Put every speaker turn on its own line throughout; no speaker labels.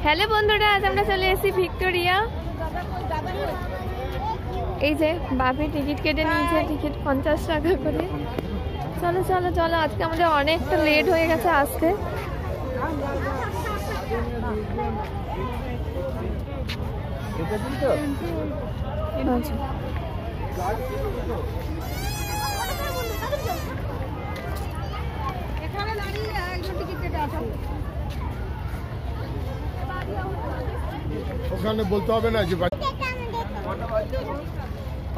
Hello বন্ধুরা, আজ আমরা চলে এসেছি ভিক্টোরিয়া। এই যে বাপি টিকিট কেটে নিয়েছে, টিকিট 50 টাকা করে। চলো চলো চলো, আজকে আমাদের অনেকটা লেট হয়ে গেছে আসতে।
ওখানে বলতে হবে না যে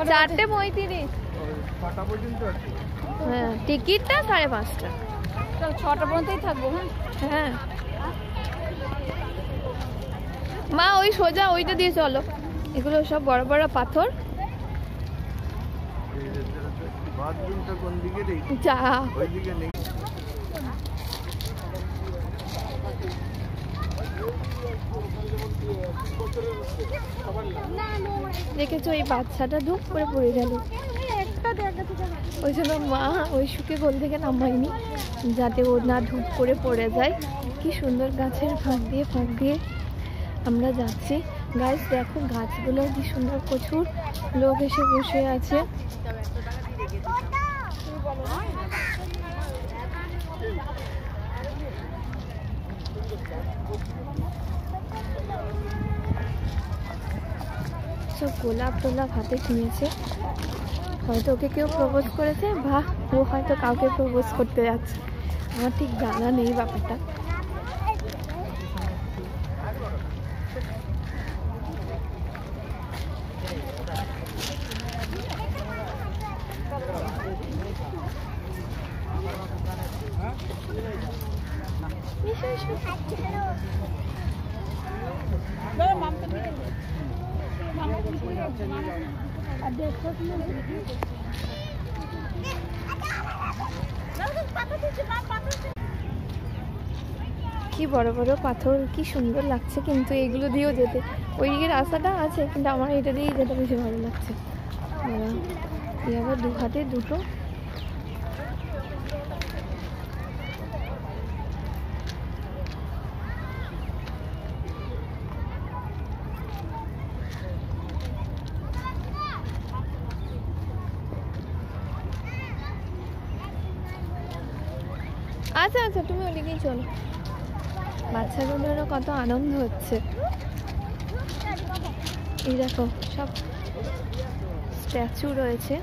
4:35। হ্যাঁ, টিকিটটা 5:30।
চল 6টা পর্যন্তই থাকবো।
হ্যাঁ মা, ওই সোজা ওইটা দিয়ে চলো। এগুলো সব বড় বড় পাথর। যা দেখেছো, এই বাচ্চাটা ধূপ করে পড়ে গেল। ওই জন্য মা ওই শুকে গোল থেকে নামায়নি, যাতে ও না ধূপ করে পড়ে যায়। কি সুন্দর গাছের ফাঁক দিয়ে আমরা যাচ্ছি। গাছ দেখো, গাছগুলো কি সুন্দর, প্রচুর লোক এসে বসে আছে। সব গোলাপ টোলাপ হাতে কিনেছে। হয়তো ওকে কেউ প্রপোজ করেছে, বা ও হয়তো কাউকে প্রপোজ করতে যাচ্ছে। আমার ঠিক জানা নেই ব্যাপারটা। কি বড় বড় পাথর, কি সুন্দর লাগছে। কিন্তু এগুলো দিয়েও যেতে, ওইদিকে রাস্তাটা আছে, কিন্তু আমার এটা দিয়েই যেতে বেশি ভালো লাগছে। আবার 2 হাতে দুটো। আচ্ছা আচ্ছা, তুমি ওদিকেই চলো। বাচ্চাগুলোরও কত আনন্দ হচ্ছে। এই দেখো, সব স্ট্যাচু রয়েছে।